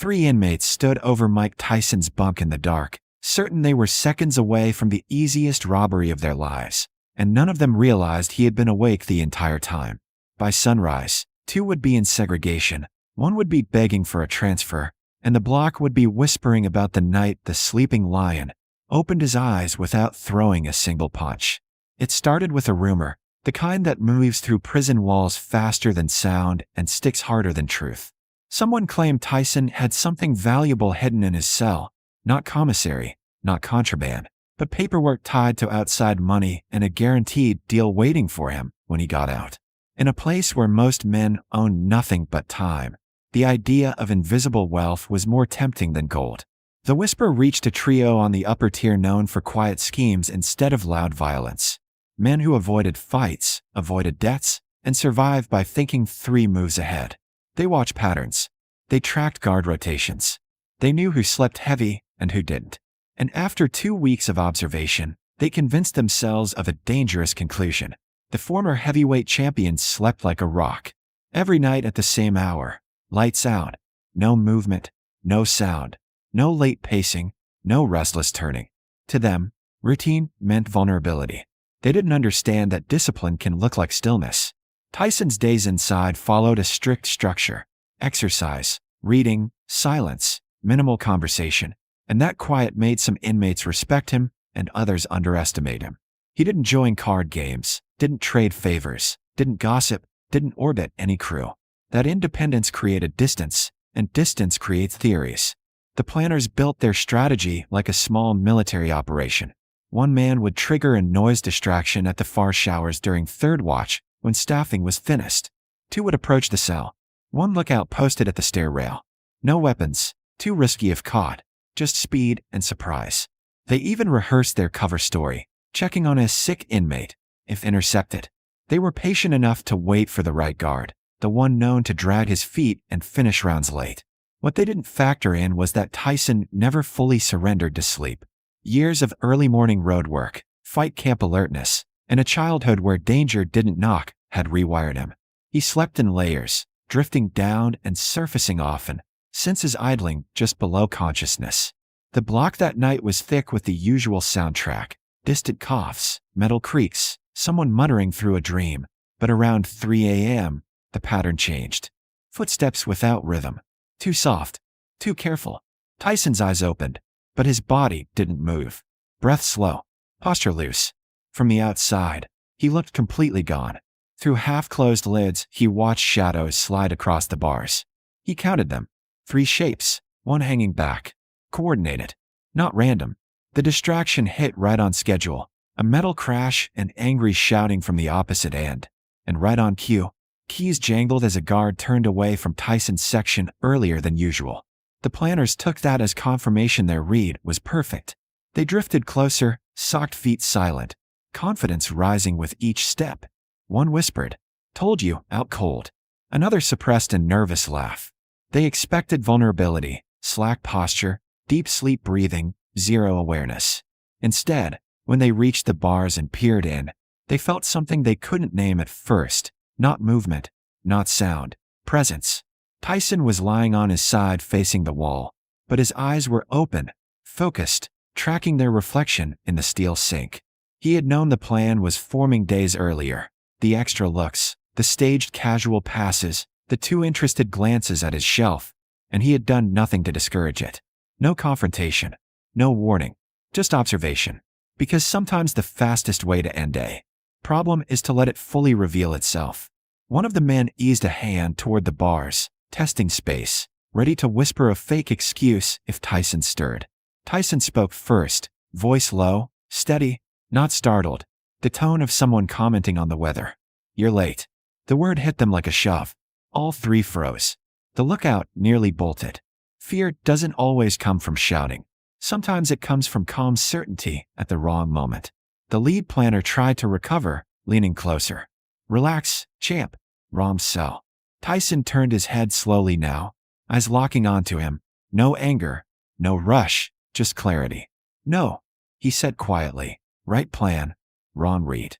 Three inmates stood over Mike Tyson's bunk in the dark, certain they were seconds away from the easiest robbery of their lives, and none of them realized he had been awake the entire time. By sunrise, two would be in segregation, one would be begging for a transfer, and the block would be whispering about the night the sleeping lion opened his eyes without throwing a single punch. It started with a rumor, the kind that moves through prison walls faster than sound and sticks harder than truth. Someone claimed Tyson had something valuable hidden in his cell, not commissary, not contraband, but paperwork tied to outside money and a guaranteed deal waiting for him when he got out. In a place where most men own nothing but time, the idea of invisible wealth was more tempting than gold. The whisper reached a trio on the upper tier known for quiet schemes instead of loud violence. Men who avoided fights, avoided debts, and survived by thinking 3 moves ahead. They watched patterns. They tracked guard rotations. They knew who slept heavy and who didn't. And after 2 weeks of observation, they convinced themselves of a dangerous conclusion. The former heavyweight champion slept like a rock. Every night at the same hour. Lights out. No movement. No sound. No late pacing. No restless turning. To them, routine meant vulnerability. They didn't understand that discipline can look like stillness. Tyson's days inside followed a strict structure. Exercise, reading, silence, minimal conversation. And that quiet made some inmates respect him and others underestimate him. He didn't join card games, didn't trade favors, didn't gossip, didn't orbit any crew. That independence created distance, and distance creates theories. The planners built their strategy like a small military operation. One man would trigger a noise distraction at the far showers during third watch when staffing was thinnest. 2 would approach the cell. 1 lookout posted at the stair rail. No weapons, too risky if caught, just speed and surprise. They even rehearsed their cover story, checking on a sick inmate, if intercepted. They were patient enough to wait for the right guard, the one known to drag his feet and finish rounds late. What they didn't factor in was that Tyson never fully surrendered to sleep. Years of early morning road work, fight camp alertness, and a childhood where danger didn't knock had rewired him. He slept in layers, drifting down and surfacing often, senses idling just below consciousness. The block that night was thick with the usual soundtrack, distant coughs, metal creaks, someone muttering through a dream. But around 3 a.m., the pattern changed. Footsteps without rhythm. Too soft. Too careful. Tyson's eyes opened, but his body didn't move. Breath slow. Posture loose. From the outside, he looked completely gone. Through half-closed lids, he watched shadows slide across the bars. He counted them. 3 shapes, 1 hanging back. Coordinated. Not random. The distraction hit right on schedule. A metal crash and angry shouting from the opposite end. And right on cue, keys jangled as a guard turned away from Tyson's section earlier than usual. The planners took that as confirmation their read was perfect. They drifted closer, socked feet silent, confidence rising with each step. One whispered, "Told you, out cold." Another suppressed a nervous laugh. They expected vulnerability, slack posture, deep sleep breathing, zero awareness. Instead, when they reached the bars and peered in, they felt something they couldn't name at first. Not movement, not sound, presence. Tyson was lying on his side facing the wall, but his eyes were open, focused, tracking their reflection in the steel sink. He had known the plan was forming days earlier. The extra looks, the staged casual passes, the too interested glances at his shelf, and he had done nothing to discourage it. No confrontation, no warning, just observation. Because sometimes the fastest way to end a problem is to let it fully reveal itself. One of the men eased a hand toward the bars, testing space, ready to whisper a fake excuse if Tyson stirred. Tyson spoke first, voice low, steady, not startled, the tone of someone commenting on the weather. "You're late." The word hit them like a shove. All 3 froze. The lookout nearly bolted. Fear doesn't always come from shouting. Sometimes it comes from calm certainty at the wrong moment. The lead planner tried to recover, leaning closer. "Relax, champ." Rom's cell. Tyson turned his head slowly now, eyes locking onto him. No anger, no rush, just clarity. "No," he said quietly. "Right plan, wrong read."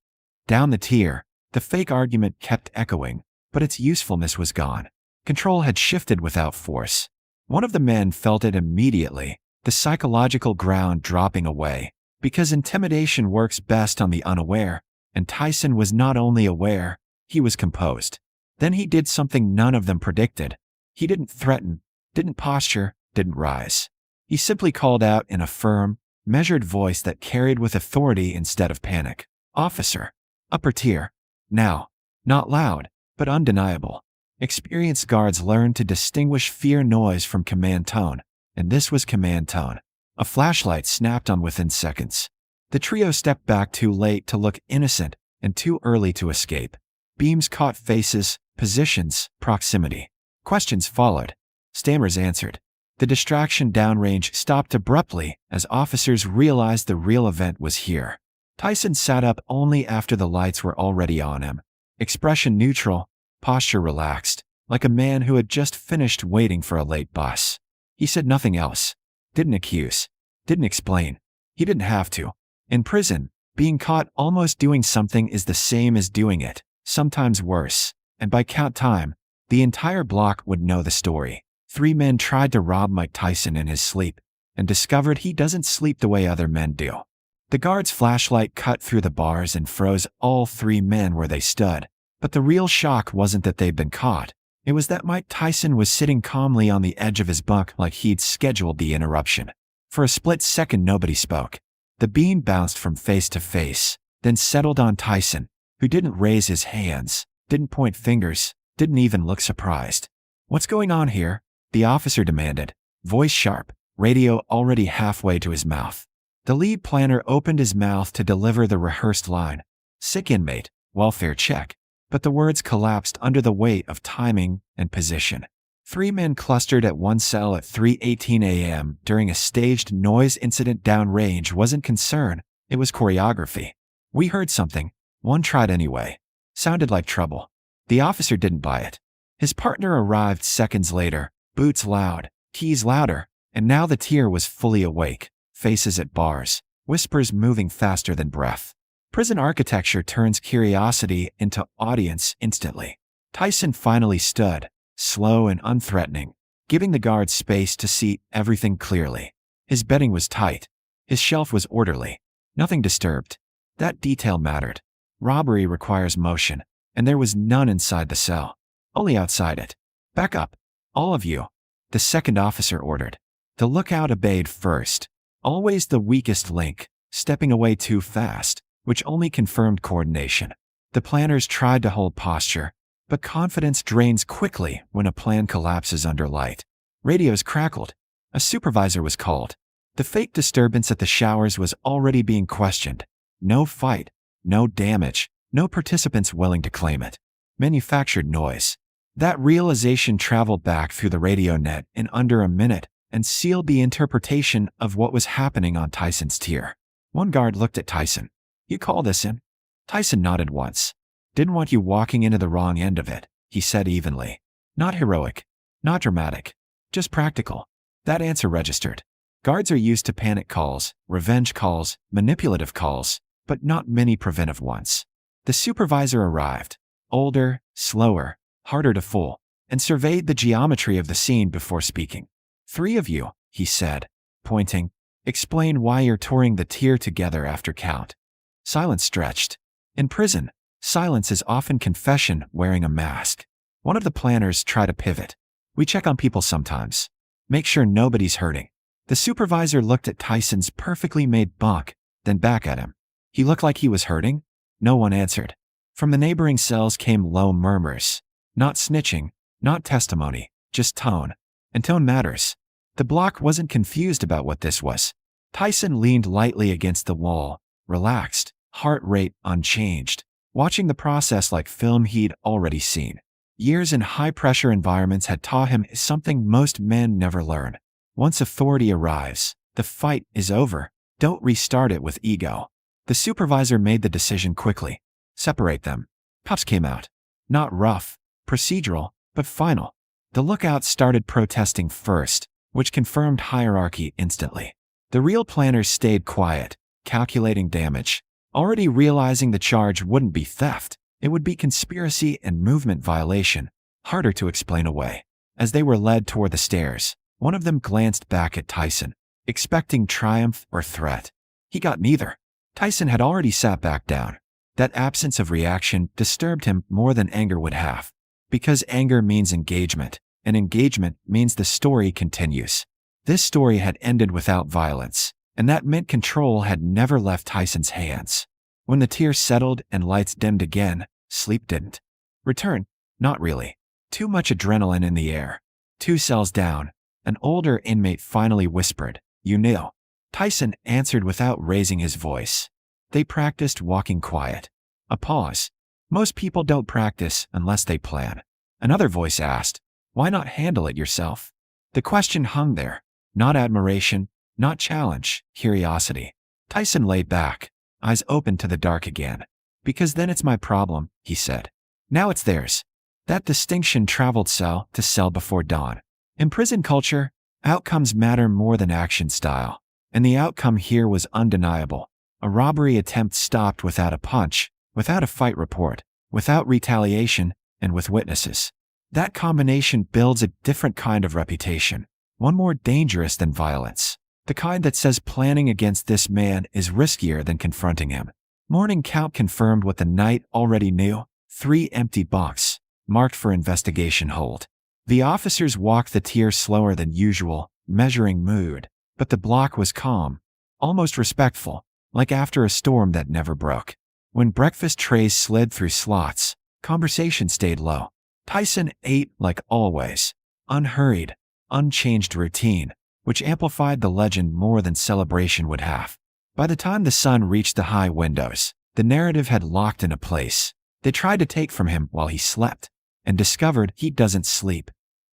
Down the tier, the fake argument kept echoing, but its usefulness was gone. Control had shifted without force. One of the men felt it immediately, the psychological ground dropping away, because intimidation works best on the unaware, and Tyson was not only aware, he was composed. Then he did something none of them predicted. He didn't threaten, didn't posture, didn't rise. He simply called out in a firm, measured voice that carried with authority instead of panic. "Officer." Upper tier. Now. Not loud, but undeniable. Experienced guards learn to distinguish fear noise from command tone, and this was command tone. A flashlight snapped on within seconds. The trio stepped back too late to look innocent and too early to escape. Beams caught faces, positions, proximity. Questions followed. Stammers answered. The distraction downrange stopped abruptly as officers realized the real event was here. Tyson sat up only after the lights were already on him. Expression neutral, posture relaxed, like a man who had just finished waiting for a late bus. He said nothing else. Didn't accuse. Didn't explain. He didn't have to. In prison, being caught almost doing something is the same as doing it, sometimes worse, and by count time, the entire block would know the story. 3 men tried to rob Mike Tyson in his sleep and discovered he doesn't sleep the way other men do. The guard's flashlight cut through the bars and froze all 3 men where they stood. But the real shock wasn't that they'd been caught. It was that Mike Tyson was sitting calmly on the edge of his bunk like he'd scheduled the interruption. For a split second, nobody spoke. The beam bounced from face to face, then settled on Tyson, who didn't raise his hands, didn't point fingers, didn't even look surprised. "What's going on here?" the officer demanded, voice sharp, radio already halfway to his mouth. The lead planner opened his mouth to deliver the rehearsed line. "Sick inmate, welfare check." But the words collapsed under the weight of timing and position. 3 men clustered at one cell at 3:18 a.m. during a staged noise incident downrange wasn't concern, it was choreography. "We heard something." One tried anyway. Sounded like trouble. The officer didn't buy it. His partner arrived seconds later, boots loud, keys louder, and now the tier was fully awake, faces at bars, whispers moving faster than breath. Prison architecture turns curiosity into audience instantly. Tyson finally stood, slow and unthreatening, giving the guards space to see everything clearly. His bedding was tight. His shelf was orderly. Nothing disturbed. That detail mattered. Robbery requires motion, and there was none inside the cell. Only outside it. "Back up. All of you," the second officer ordered. The lookout obeyed first. Always the weakest link, stepping away too fast, which only confirmed coordination. The planners tried to hold posture, but confidence drains quickly when a plan collapses under light. Radios crackled. A supervisor was called. The fake disturbance at the showers was already being questioned. No fight, no damage, no participants willing to claim it. Manufactured noise. That realization traveled back through the radio net in under a minute and sealed the interpretation of what was happening on Tyson's tier. One guard looked at Tyson. "You call this in?" Tyson nodded once. "Didn't want you walking into the wrong end of it," he said evenly. "Not heroic. Not dramatic. Just practical." That answer registered. Guards are used to panic calls, revenge calls, manipulative calls, but not many preventive ones. The supervisor arrived. Older, slower, harder to fool, and surveyed the geometry of the scene before speaking. "3 of you," he said, pointing. "Explain why you're touring the tier together after count." Silence stretched. In prison, silence is often confession wearing a mask. One of the planners tried to pivot. "We check on people sometimes. Make sure nobody's hurting." The supervisor looked at Tyson's perfectly made bunk, then back at him. He looked like he was hurting? No one answered. From the neighboring cells came low murmurs. Not snitching, not testimony, just tone. And tone matters. The block wasn't confused about what this was. Tyson leaned lightly against the wall, relaxed, heart rate unchanged, watching the process like film he'd already seen. Years in high-pressure environments had taught him something most men never learn. Once authority arrives, the fight is over. Don't restart it with ego. The supervisor made the decision quickly. Separate them. Cops came out. Not rough, procedural, but final. The lookouts started protesting first, which confirmed hierarchy instantly. The real planners stayed quiet, calculating damage, already realizing the charge wouldn't be theft. It would be conspiracy and movement violation, harder to explain away. As they were led toward the stairs, One of them glanced back at Tyson, expecting triumph or threat. He got neither. Tyson had already sat back down. That absence of reaction disturbed him more than anger would have. Because anger means engagement, and engagement means the story continues. This story had ended without violence, and that meant control had never left Tyson's hands. When the tears settled and lights dimmed again, sleep didn't return. Not really. Too much adrenaline in the air. 2 cells down, an older inmate finally whispered, "You knew." Tyson answered without raising his voice. They practiced walking quiet. A pause. Most people don't practice unless they plan. Another voice asked, "Why not handle it yourself?" The question hung there. Not admiration, not challenge, curiosity. Tyson lay back, eyes open to the dark again. "Because then it's my problem," he said. "Now it's theirs." That distinction traveled cell to cell before dawn. In prison culture, outcomes matter more than action style. And the outcome here was undeniable. A robbery attempt stopped without a punch, without a fight report, without retaliation, and with witnesses. That combination builds a different kind of reputation, one more dangerous than violence. The kind that says planning against this man is riskier than confronting him. Morning count confirmed what the night already knew: 3 empty bunks, marked for investigation hold. The officers walked the tier slower than usual, measuring mood, but the block was calm, almost respectful, like after a storm that never broke. When breakfast trays slid through slots, conversation stayed low. Tyson ate like always, unhurried, unchanged routine, which amplified the legend more than celebration would have. By the time the sun reached the high windows, the narrative had locked into place. They tried to take from him while he slept, and discovered he doesn't sleep.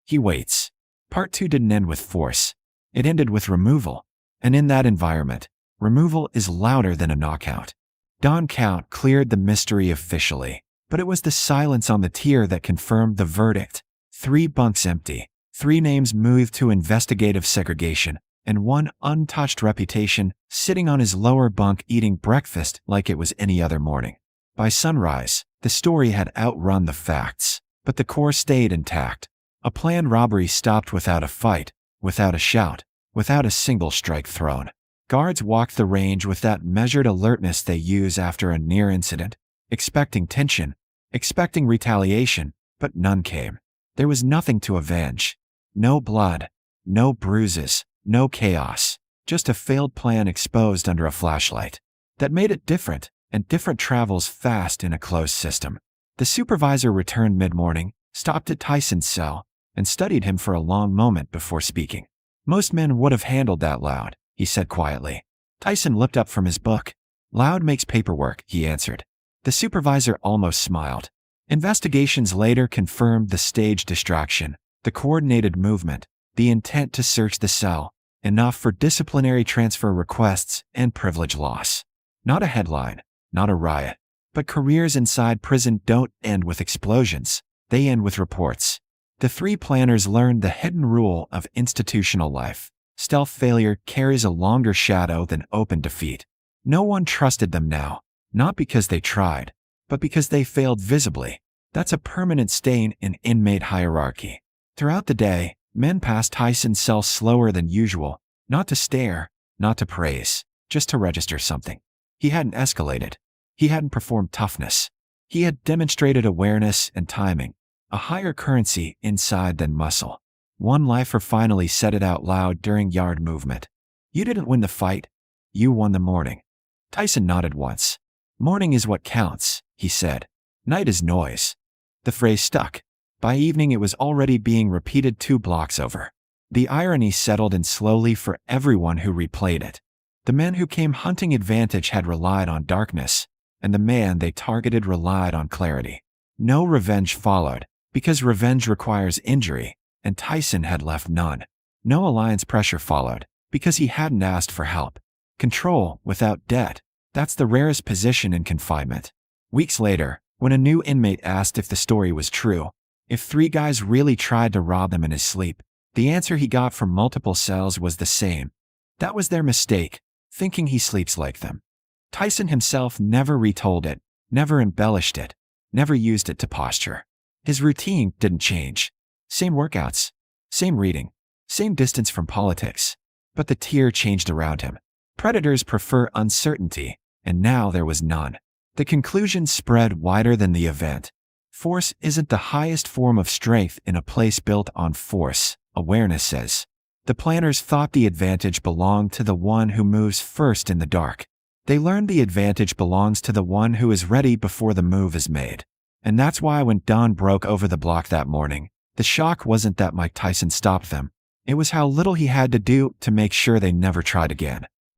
He waits. Part 2 didn't end with force. It ended with removal. And in that environment, removal is louder than a knockout. Dawn count cleared the mystery officially, but it was the silence on the tier that confirmed the verdict. 3 bunks empty, 3 names moved to investigative segregation, and 1 untouched reputation sitting on his lower bunk eating breakfast like it was any other morning. By sunrise, the story had outrun the facts, but the core stayed intact. A planned robbery stopped without a fight, without a shout, without a single strike thrown. Guards walked the range with that measured alertness they use after a near incident, expecting tension, expecting retaliation, but none came. There was nothing to avenge. No blood, no bruises, no chaos, just a failed plan exposed under a flashlight. That made it different, and different travels fast in a closed system. The supervisor returned mid-morning, stopped at Tyson's cell, and studied him for a long moment before speaking. "Most men would have handled that Loud," he said quietly. Tyson looked up from his book. "Loud makes paperwork," he answered. The supervisor almost smiled. Investigations later confirmed the staged distraction, the coordinated movement, the intent to search the cell, enough for disciplinary transfer requests and privilege loss. Not a headline, not a riot, but careers inside prison don't end with explosions, they end with reports. The 3 planners learned the hidden rule of institutional life. Stealth failure carries a longer shadow than open defeat. No one trusted them now, not because they tried, but because they failed visibly. That's a permanent stain in inmate hierarchy. Throughout the day, men passed Tyson's cell slower than usual, not to stare, not to praise, just to register something. He hadn't escalated. He hadn't performed toughness. He had demonstrated awareness and timing, a higher currency inside than muscle. One lifer finally said it out loud during yard movement. "You didn't win the fight. You won the morning." Tyson nodded once. "Morning is what counts," he said. "Night is noise." The phrase stuck. By evening it was already being repeated 2 blocks over. The irony settled in slowly for everyone who replayed it. The men who came hunting advantage had relied on darkness, and the man they targeted relied on clarity. No revenge followed, because revenge requires injury, and Tyson had left none. No alliance pressure followed, because he hadn't asked for help. Control without debt, that's the rarest position in confinement. Weeks later, when a new inmate asked if the story was true, if 3 guys really tried to rob him in his sleep, the answer he got from multiple cells was the same. That was their mistake, thinking he sleeps like them. Tyson himself never retold it, never embellished it, never used it to posture. His routine didn't change. Same workouts, same reading, Same distance from politics. But the tier changed around him. Predators prefer uncertainty, and now there was none. The conclusion spread wider than the event. Force isn't the highest form of strength in a place built on force, awareness says. The planners thought the advantage belonged to the one who moves first in the dark. They learned the advantage belongs to the one who is ready before the move is made. And that's why when dawn broke over the block that morning, the shock wasn't that Mike Tyson stopped them. It was how little he had to do to make sure they never tried again.